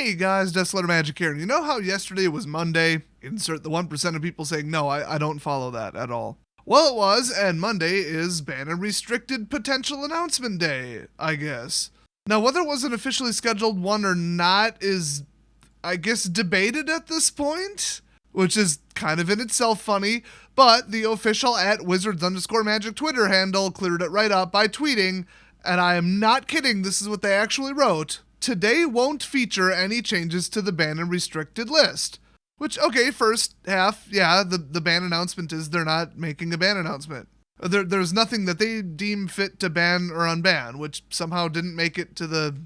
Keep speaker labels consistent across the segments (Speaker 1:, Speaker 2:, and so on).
Speaker 1: Hey guys, Desolate Magic here. And you know how yesterday was Monday? Insert the 1% of people saying, no, I don't follow that at all. Well, it was, and Monday is Ban and Restricted Potential Announcement Day, I guess. Now, whether it was an officially scheduled one or not is, I guess, debated at this point, which is kind of in itself funny, but the official @Wizards_Magic Twitter handle cleared it right up by tweeting, and I am not kidding, this is what they actually wrote: today won't feature any changes to the ban and restricted list. Which, okay, first half, yeah, the ban announcement is they're not making a ban announcement. There's nothing that they deem fit to ban or unban, which somehow didn't make it to the,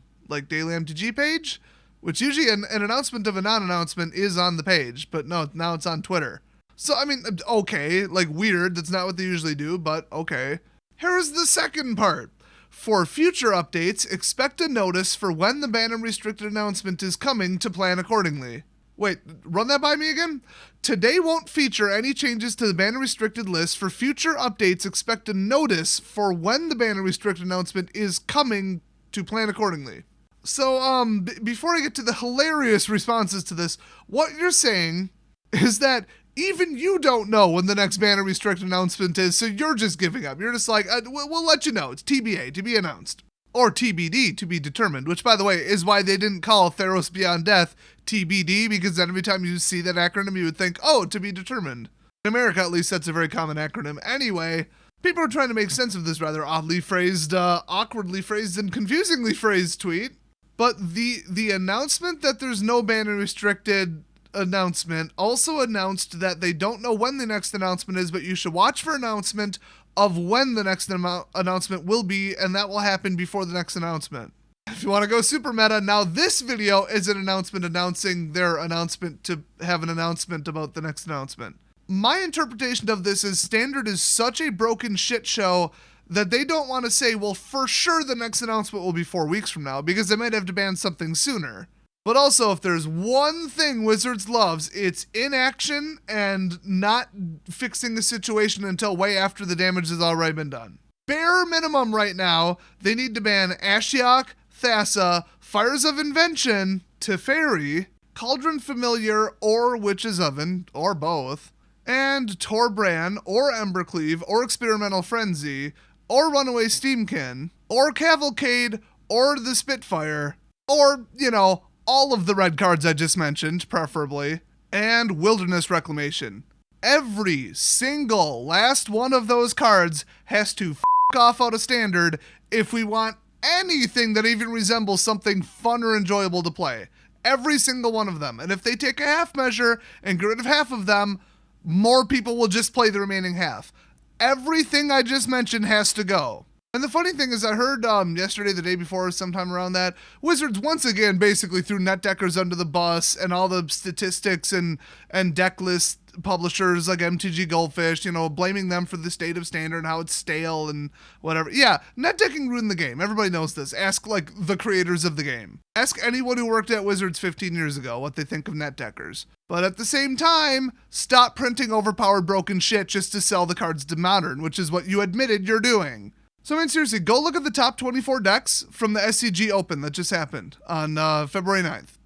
Speaker 1: daily MTG page, which usually an announcement of a non-announcement is on the page, but no, now it's on Twitter. So, I mean, okay, weird, that's not what they usually do, but okay. Here's the second part. For future updates, expect a notice for when the ban and restricted announcement is coming to plan accordingly. Wait, run that by me again? Today won't feature any changes to the ban and restricted list. For future updates, expect a notice for when the ban and restricted announcement is coming to plan accordingly. So, before I get to the hilarious responses to this, what you're saying is that even you don't know when the next ban and restricted announcement is, so you're just giving up. You're just like, we'll let you know. It's TBA, to be announced. Or TBD, to be determined, which, by the way, is why they didn't call Theros Beyond Death TBD, because then every time you see that acronym, you would think, oh, to be determined. In America, at least, that's a very common acronym. Anyway, people are trying to make sense of this rather oddly phrased, awkwardly phrased, and confusingly phrased tweet. But the announcement that there's no ban and restricted announcement also announced that they don't know when the next announcement is, but you should watch for announcement of when the next announcement will be, and that will happen before the next announcement. If you want to go super meta, now this video is an announcement announcing their announcement to have an announcement about the next announcement. My interpretation of this is Standard is such a broken shit show that they don't want to say, well, for sure the next announcement will be 4 weeks from now, because they might have to ban something sooner. But also, if there's one thing Wizards loves, it's inaction and not fixing the situation until way after the damage has already been done. Bare minimum right now, they need to ban Ashiok, Thassa, Fires of Invention, Teferi, Cauldron Familiar or Witch's Oven, or both, and Torbran, or Embercleave, or Experimental Frenzy, or Runaway Steamkin, or Cavalcade, or the Spitfire, or, all of the red cards I just mentioned, preferably, and Wilderness Reclamation. Every single last one of those cards has to f*** off out of Standard if we want anything that even resembles something fun or enjoyable to play. Every single one of them. And if they take a half measure and get rid of half of them, more people will just play the remaining half. Everything I just mentioned has to go. And the funny thing is, I heard yesterday, the day before, sometime around that, Wizards once again basically threw net deckers under the bus and all the statistics and deck list publishers like MTG Goldfish, blaming them for the state of Standard and how it's stale and whatever. Yeah, net decking ruined the game. Everybody knows this. Ask, the creators of the game. Ask anyone who worked at Wizards 15 years ago what they think of net deckers. But at the same time, stop printing overpowered broken shit just to sell the cards to Modern, which is what you admitted you're doing. So, I mean, seriously, go look at the top 24 decks from the SCG Open that just happened on February 9th.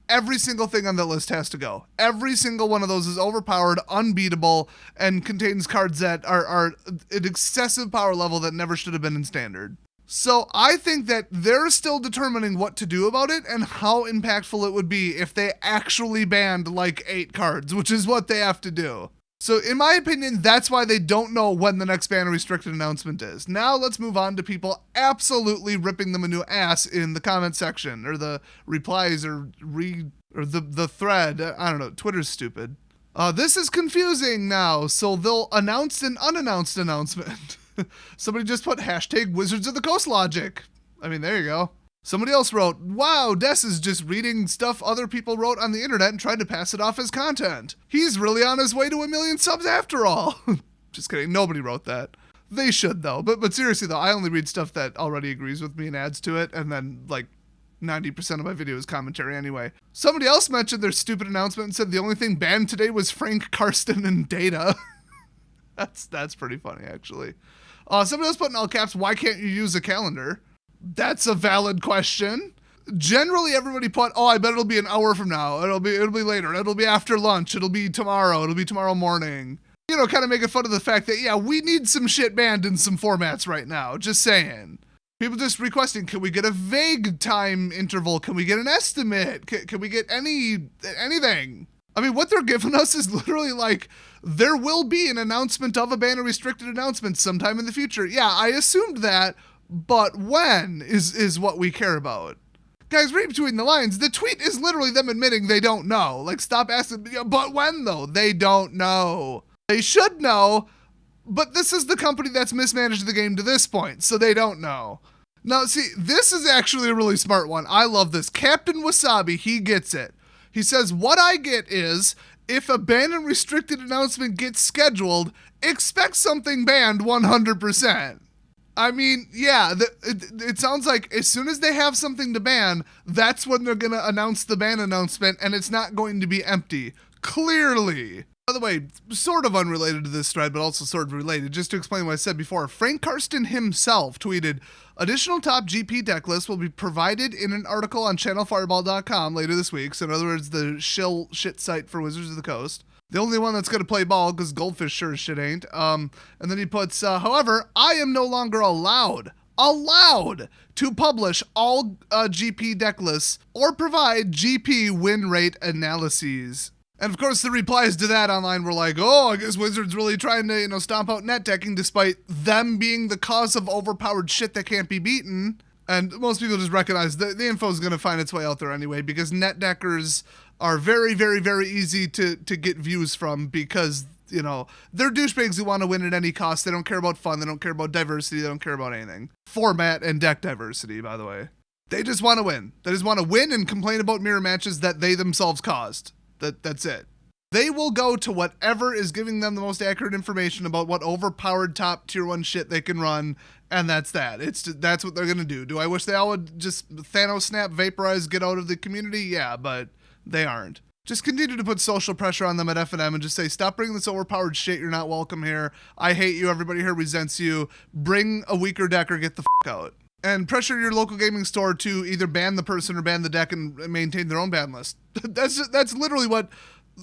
Speaker 1: Every single thing on that list has to go. Every single one of those is overpowered, unbeatable, and contains cards that are an excessive power level that never should have been in Standard. So, I think that they're still determining what to do about it and how impactful it would be if they actually banned 8 cards, which is what they have to do. So in my opinion, that's why they don't know when the next ban and restricted announcement is. Now let's move on to people absolutely ripping them a new ass in the comment section or the replies or the thread. I don't know. Twitter's stupid. This is confusing now. So they'll announce an unannounced announcement. Somebody just put hashtag Wizards of the Coast logic. I mean, there you go. Somebody else wrote, wow, Des is just reading stuff other people wrote on the internet and trying to pass it off as content. He's really on his way to 1 million subs after all. Just kidding, nobody wrote that. They should though, but seriously though, I only read stuff that already agrees with me and adds to it, and then 90% of my video is commentary anyway. Somebody else mentioned their stupid announcement and said the only thing banned today was Frank Karsten and Data. That's pretty funny actually. Somebody else put in all caps, why can't you use a calendar? That's a valid question. Generally, everybody put, oh, I bet it'll be an hour from now. It'll be later. It'll be after lunch. It'll be tomorrow. It'll be tomorrow morning. You know, kind of making fun of the fact that, yeah, we need some shit banned in some formats right now. Just saying. People just requesting, can we get a vague time interval? Can we get an estimate? Can we get anything? I mean, what they're giving us is literally like, there will be an announcement of a ban or restricted announcement sometime in the future. Yeah, I assumed that, but when is what we care about. Guys, read between the lines. The tweet is literally them admitting they don't know. Like, stop asking, but when though? They don't know. They should know, but this is the company that's mismanaged the game to this point, so they don't know. Now, see, this is actually a really smart one. I love this. Captain Wasabi, he gets it. He says, what I get is, if a ban and restricted announcement gets scheduled, expect something banned 100%. I mean, yeah, it sounds like as soon as they have something to ban, that's when they're going to announce the ban announcement, and it's not going to be empty. Clearly. By the way, sort of unrelated to this thread, but also sort of related, just to explain what I said before, Frank Karsten himself tweeted, additional top GP deck lists will be provided in an article on channelfireball.com later this week. So in other words, the shit site for Wizards of the Coast. The only one that's going to play ball, because Goldfish sure as shit ain't. And then he puts, however, I am no longer allowed to publish all GP deck lists or provide GP win rate analyses. And of course, the replies to that online were like, oh, I guess Wizards really trying to, stomp out net decking despite them being the cause of overpowered shit that can't be beaten. And most people just recognize the info is going to find its way out there anyway, because net deckers are very, very, very easy to get views from because, they're douchebags who want to win at any cost. They don't care about fun. They don't care about diversity. They don't care about anything. Format and deck diversity, by the way. They just want to win. They just want to win and complain about mirror matches that they themselves caused. That's it. They will go to whatever is giving them the most accurate information about what overpowered top tier 1 shit they can run, and that's that. That's what they're going to do. Do I wish they all would just Thanos snap, vaporize, get out of the community? Yeah, but they aren't. Just continue to put social pressure on them at F&M and just say, stop bringing this overpowered shit. You're not welcome here. I hate you. Everybody here resents you. Bring a weaker deck or get the f*** out. And pressure your local gaming store to either ban the person or ban the deck and maintain their own ban list. That's literally what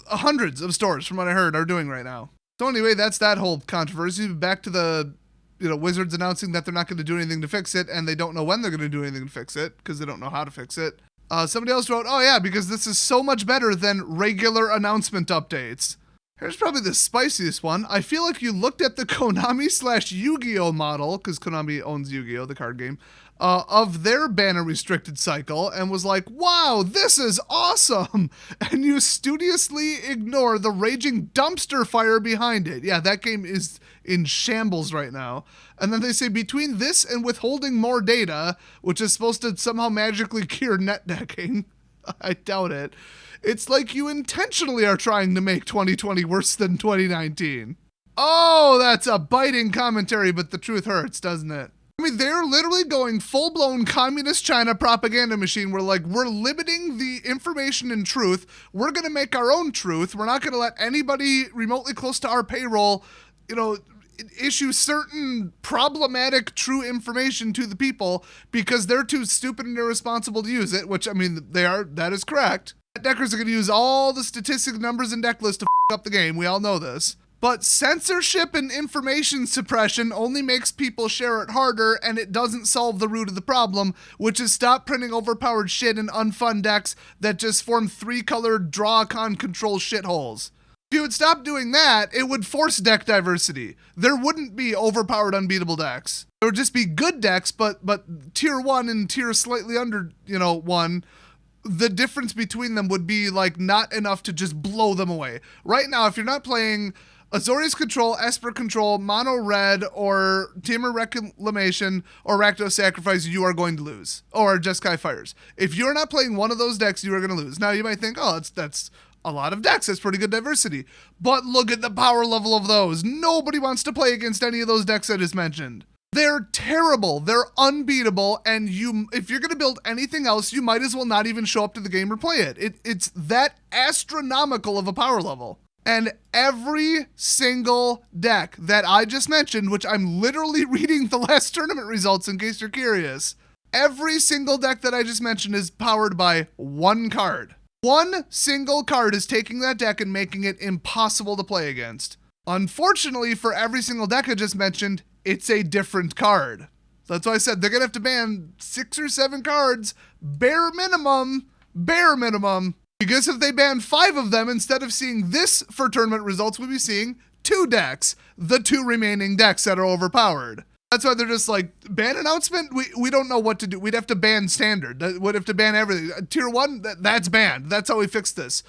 Speaker 1: hundreds of stores, from what I heard, are doing right now. So anyway, that's that whole controversy. Back to the Wizards announcing that they're not going to do anything to fix it, and they don't know when they're going to do anything to fix it because they don't know how to fix it. Somebody else wrote, oh yeah, because this is so much better than regular announcement updates. Here's probably the spiciest one. I feel like you looked at the Konami/Yu-Gi-Oh model, because Konami owns Yu-Gi-Oh, the card game, of their banner restricted cycle and was like, wow, this is awesome. And you studiously ignore the raging dumpster fire behind it. Yeah, that game is in shambles right now. And then they say between this and withholding more data, which is supposed to somehow magically cure net decking, I doubt it. It's like you intentionally are trying to make 2020 worse than 2019. Oh, that's a biting commentary, but the truth hurts, doesn't it? I mean, they're literally going full-blown communist China propaganda machine where, we're limiting the information and truth. We're going to make our own truth. We're not going to let anybody remotely close to our payroll, issue certain problematic true information to the people because they're too stupid and irresponsible to use it, which, they are. That is correct. Deckers are going to use all the statistic numbers and deck lists to f*** up the game. We all know this. But censorship and information suppression only makes people share it harder, and it doesn't solve the root of the problem, which is stop printing overpowered shit in unfun decks that just form 3-colored draw-con control shitholes. If you would stop doing that, it would force deck diversity. There wouldn't be overpowered unbeatable decks. There would just be good decks, but tier 1 and tier slightly under, 1, the difference between them would be not enough to just blow them away. Right now, if you're not playing Azorius Control, Esper Control, Mono Red, or Temur Reclamation, or Rakdos Sacrifice, you are going to lose. Or Jeskai Fires. If you're not playing one of those decks, you are going to lose. Now, you might think, oh, that's a lot of decks. That's pretty good diversity. But look at the power level of those. Nobody wants to play against any of those decks I just mentioned. They're terrible. They're unbeatable. And if you're going to build anything else, you might as well not even show up to the game or play it. It's that astronomical of a power level. And every single deck that I just mentioned, which I'm literally reading the last tournament results in case you're curious, Every single deck that I just mentioned is powered by one card. One single card is taking that deck and making it impossible to play against. Unfortunately, for every single deck I just mentioned, it's a different card. That's why I said they're going to have to ban 6 or 7 cards, bare minimum. Because if they ban 5 of them, instead of seeing this for tournament results, we'll be seeing 2 decks, the 2 remaining decks that are overpowered. That's why they're just like, ban announcement? We don't know what to do. We'd have to ban standard. We'd have to ban everything. Tier 1, that's banned. That's how we fix this.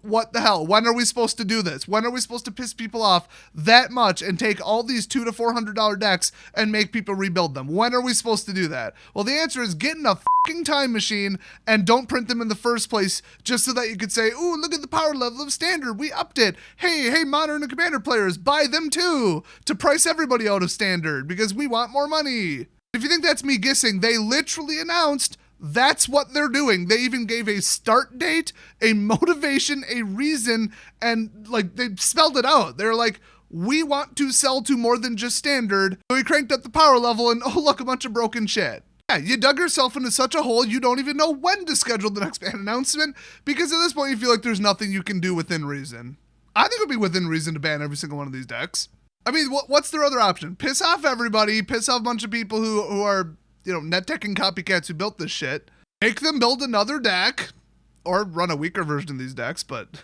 Speaker 1: What the hell? When are we supposed to do this? When are we supposed to piss people off that much and take all these $200 to $400 decks and make people rebuild them? When are we supposed to do that? Well, the answer is get in a fucking time machine and don't print them in the first place just so that you could say, ooh, look at the power level of standard. We upped it. Hey, modern and commander players, buy them too to price everybody out of standard because we want more money. If you think that's me guessing, they literally announced that's what they're doing. They even gave a start date, a motivation, a reason, and like they spelled it out. They're like, we want to sell to more than just standard. So we cranked up the power level and oh, look, a bunch of broken shit. Yeah, you dug yourself into such a hole you don't even know when to schedule the next ban announcement because at this point you feel like there's nothing you can do within reason. I think it would be within reason to ban every single one of these decks. I mean, what's their other option? Piss off everybody, piss off a bunch of people who are, net teching copycats who built this shit. Make them build another deck or run a weaker version of these decks, but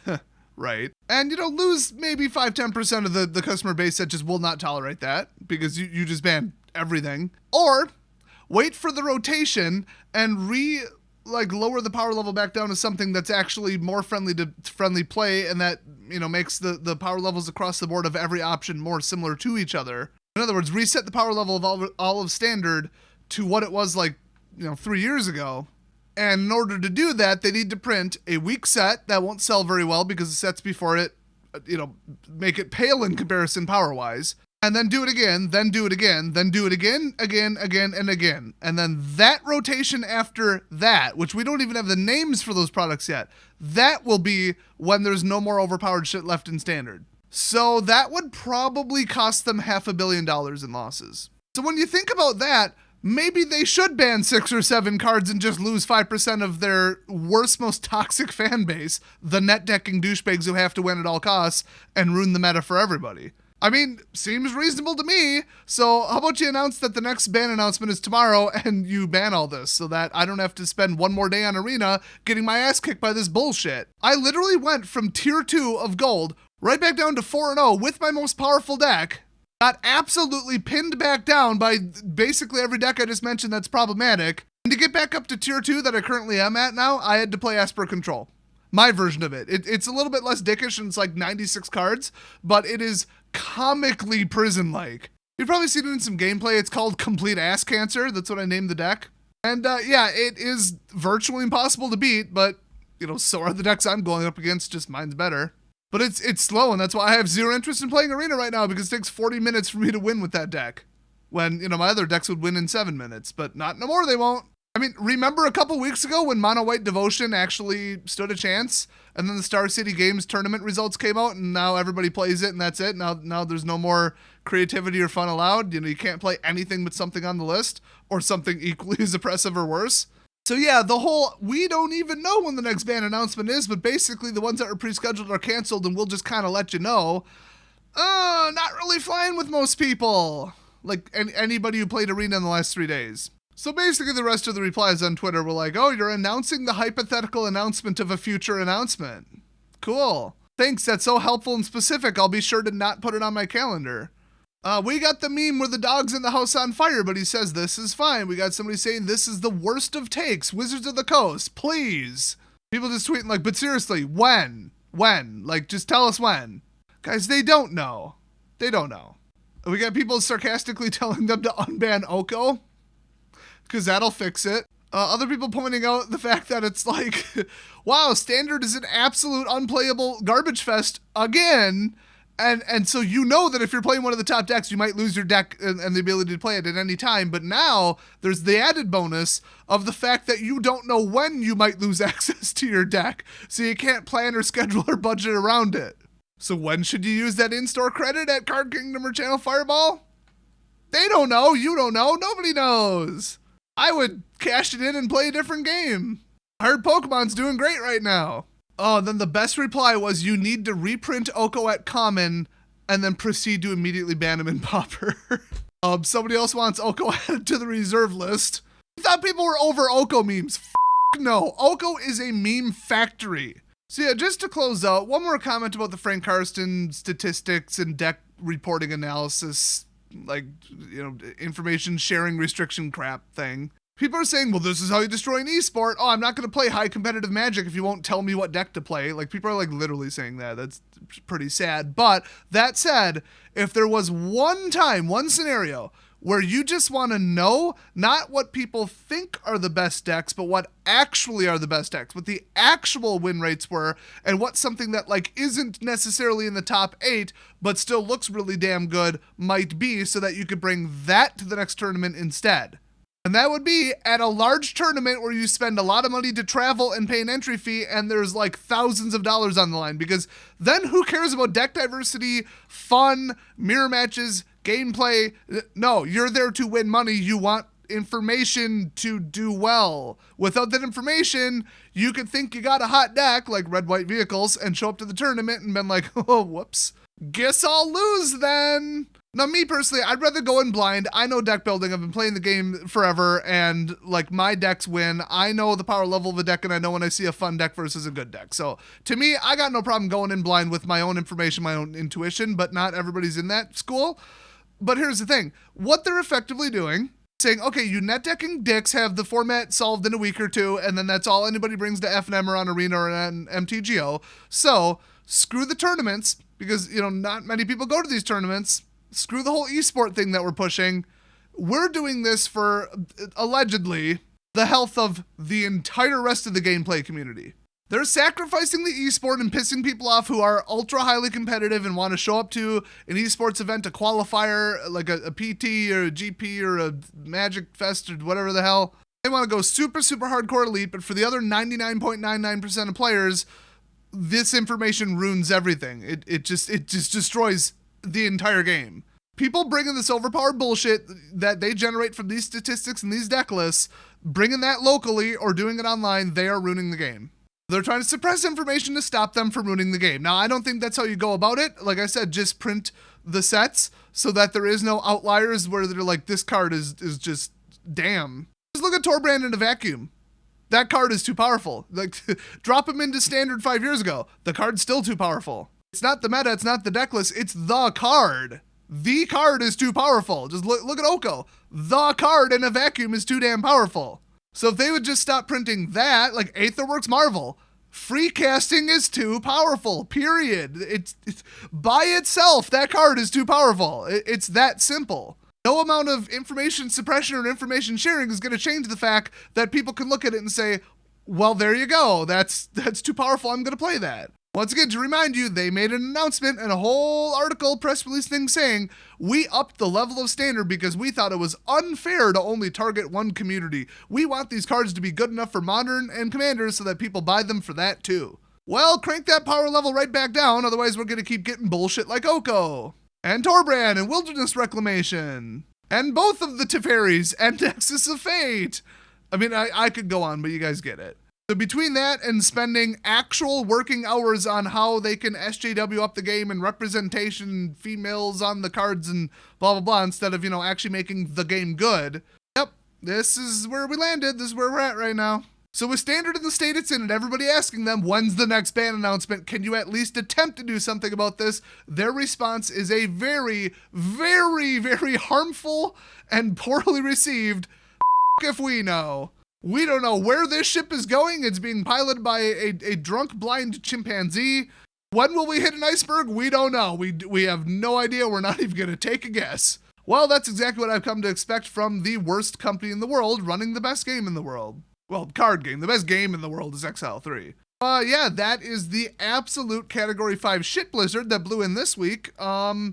Speaker 1: right. And, lose maybe 5-10% of the customer base that just will not tolerate that because you just ban everything. Or wait for the rotation and lower the power level back down to something that's actually more friendly to friendly play and that, makes the power levels across the board of every option more similar to each other. In other words, reset the power level of all of standard to what it was 3 years ago. And in order to do that, they need to print a weak set that won't sell very well because the sets before it, make it pale in comparison power-wise. And then do it again, then do it again, then do it again, and again. And then that rotation after that, which we don't even have the names for those products yet, that will be when there's no more overpowered shit left in standard. So that would probably cost them $500 million in losses. So when you think about that, maybe they should ban 6 or 7 cards and just lose 5% of their worst, most toxic fan base, the net decking douchebags who have to win at all costs and ruin the meta for everybody. I mean, seems reasonable to me. So how about you announce that the next ban announcement is tomorrow and you ban all this so that I don't have to spend one more day on Arena getting my ass kicked by this bullshit. I literally went from tier 2 of gold right back down to 4-0 with my most powerful deck. Got absolutely pinned back down by basically every deck I just mentioned that's problematic. And to get back up to tier 2 that I currently am at now, I had to play Esper Control. My version of it. It's a little bit less dickish and it's like 96 cards, but it is comically prison-like. You've probably seen it in some gameplay. It's called Complete Ass Cancer. That's what I named the deck. And yeah, it is virtually impossible to beat, but so are the decks I'm going up against, just mine's better. But it's slow, and that's why I have zero interest in playing Arena right now, because it takes 40 minutes for me to win with that deck. When, my other decks would win in 7 minutes, but not no more, they won't. I mean, remember a couple weeks ago when Mono White Devotion actually stood a chance, and then the Star City Games tournament results came out, and now everybody plays it, and that's it. Now there's no more creativity or fun allowed. You can't play anything but something on the list, or something equally as oppressive or worse. So yeah, we don't even know when the next ban announcement is, but basically the ones that are pre-scheduled are canceled and we'll just kind of let you know. Not really flying with most people. Like anybody who played Arena in the last 3 days. So basically the rest of the replies on Twitter were like, oh, you're announcing the hypothetical announcement of a future announcement. Cool. Thanks, that's so helpful and specific. I'll be sure to not put it on my calendar. We got the meme where the dog's in the house on fire, but he says this is fine. We got somebody saying this is the worst of takes. Wizards of the Coast, please. People just tweeting like, but seriously, when? Like, just tell us when. Guys, they don't know. They don't know. We got people sarcastically telling them to unban Oko, because that'll fix it. Other people pointing out the fact that it's like, wow, Standard is an absolute unplayable garbage fest again. And so that if you're playing one of the top decks, you might lose your deck and the ability to play it at any time. But now there's the added bonus of the fact that you don't know when you might lose access to your deck. So you can't plan or schedule or budget around it. So when should you use that in-store credit at Card Kingdom or Channel Fireball? They don't know. You don't know. Nobody knows. I would cash it in and play a different game. I heard Pokemon's doing great right now. Oh, then the best reply was you need to reprint Oko at common and then proceed to immediately ban him in Pauper. Somebody else wants Oko added to the reserve list. I thought people were over Oko memes. No, Oko is a meme factory. So yeah, just to close out, one more comment about the Frank Karsten statistics and deck reporting analysis, like, information sharing restriction crap thing. People are saying, well, this is how you destroy an esport. Oh, I'm not going to play high competitive Magic if you won't tell me what deck to play. Like, people are like literally saying that. That's pretty sad. But that said, if there was one scenario where you just want to know not what people think are the best decks, but what actually are the best decks, what the actual win rates were, and what something that like isn't necessarily in the top 8, but still looks really damn good might be, so that you could bring that to the next tournament instead. And that would be at a large tournament where you spend a lot of money to travel and pay an entry fee, and there's like thousands of dollars on the line, because then who cares about deck diversity, fun, mirror matches, gameplay? No, you're there to win money. You want information to do well. Without that information, you could think you got a hot deck like red white vehicles and show up to the tournament and been like, oh, whoops, guess I'll lose then. Now, me personally, I'd rather go in blind. I know deck building. I've been playing the game forever, and like my decks win. I know the power level of a deck, and I know when I see a fun deck versus a good deck. So to me, I got no problem going in blind with my own information, my own intuition, but not everybody's in that school. But here's the thing. What they're effectively doing, saying, okay, you net decking dicks have the format solved in a week or two, and then that's all anybody brings to FNM or on Arena or on MTGO. So screw the tournaments, because, not many people go to these tournaments. Screw the whole esport thing that we're pushing. We're doing this for, allegedly, the health of the entire rest of the gameplay community. They're sacrificing the esport and pissing people off who are ultra highly competitive and want to show up to an esports event, a qualifier, like a PT or a GP or a Magic Fest or whatever the hell. They want to go super, super hardcore elite, but for the other 99.99% of players, this information ruins everything. It just destroys the entire game. People bringing this overpowered bullshit that they generate from these statistics and these deck lists, bringing that locally or doing it online, they are ruining the game. They're trying to suppress information to stop them from ruining the game. Now, I don't think that's how you go about it. Like I said, just print the sets so that there is no outliers where they're like, this card is just damn. Just look at Torbrand in a vacuum. That card is too powerful. Like, drop him into standard 5 years ago. The card's still too powerful. It's not the meta, it's not the deck list, it's the card. The card is too powerful. Just look at Oko. The card in a vacuum is too damn powerful. So if they would just stop printing that, like Aetherworks Marvel, free casting is too powerful, period. It's by itself, that card is too powerful. It's that simple. No amount of information suppression or information sharing is going to change the fact that people can look at it and say, well, there you go. That's too powerful. I'm going to play that. Once again, to remind you, they made an announcement and a whole article, press release thing saying, we upped the level of standard because we thought it was unfair to only target one community. We want these cards to be good enough for Modern and Commanders so that people buy them for that too. Well, crank that power level right back down, otherwise we're going to keep getting bullshit like Oko, and Torbrand, and Wilderness Reclamation, and both of the Teferis, and Nexus of Fate. I mean, I could go on, but you guys get it. So between that and spending actual working hours on how they can SJW up the game and representation, females on the cards and blah, blah, blah, instead of, actually making the game good. Yep, this is where we landed. This is where we're at right now. So with Standard in the state it's in and everybody asking them, when's the next ban announcement? Can you at least attempt to do something about this? Their response is a very, very, very harmful and poorly received, if we know. We don't know where this ship is going. It's being piloted by a drunk, blind chimpanzee. When will we hit an iceberg? We don't know. We have no idea. We're not even going to take a guess. Well, that's exactly what I've come to expect from the worst company in the world running the best game in the world. Well, card game. The best game in the world is XL3. Yeah, that is the absolute Category 5 shit blizzard that blew in this week. I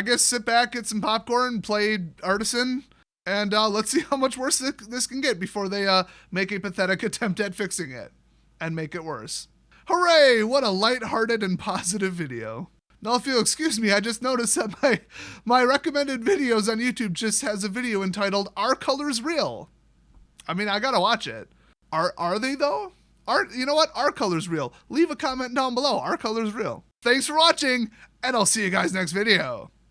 Speaker 1: guess sit back, get some popcorn, play Artisan, and let's see how much worse this can get before they make a pathetic attempt at fixing it and make it worse. Hooray! What a lighthearted and positive video. Now, if you'll excuse me, I just noticed that my recommended videos on YouTube just has a video entitled, Are Colors Real? I mean, I gotta watch it. Are they though? You know what? Our color's real. Leave a comment down below. Our color's real. Thanks for watching, and I'll see you guys next video.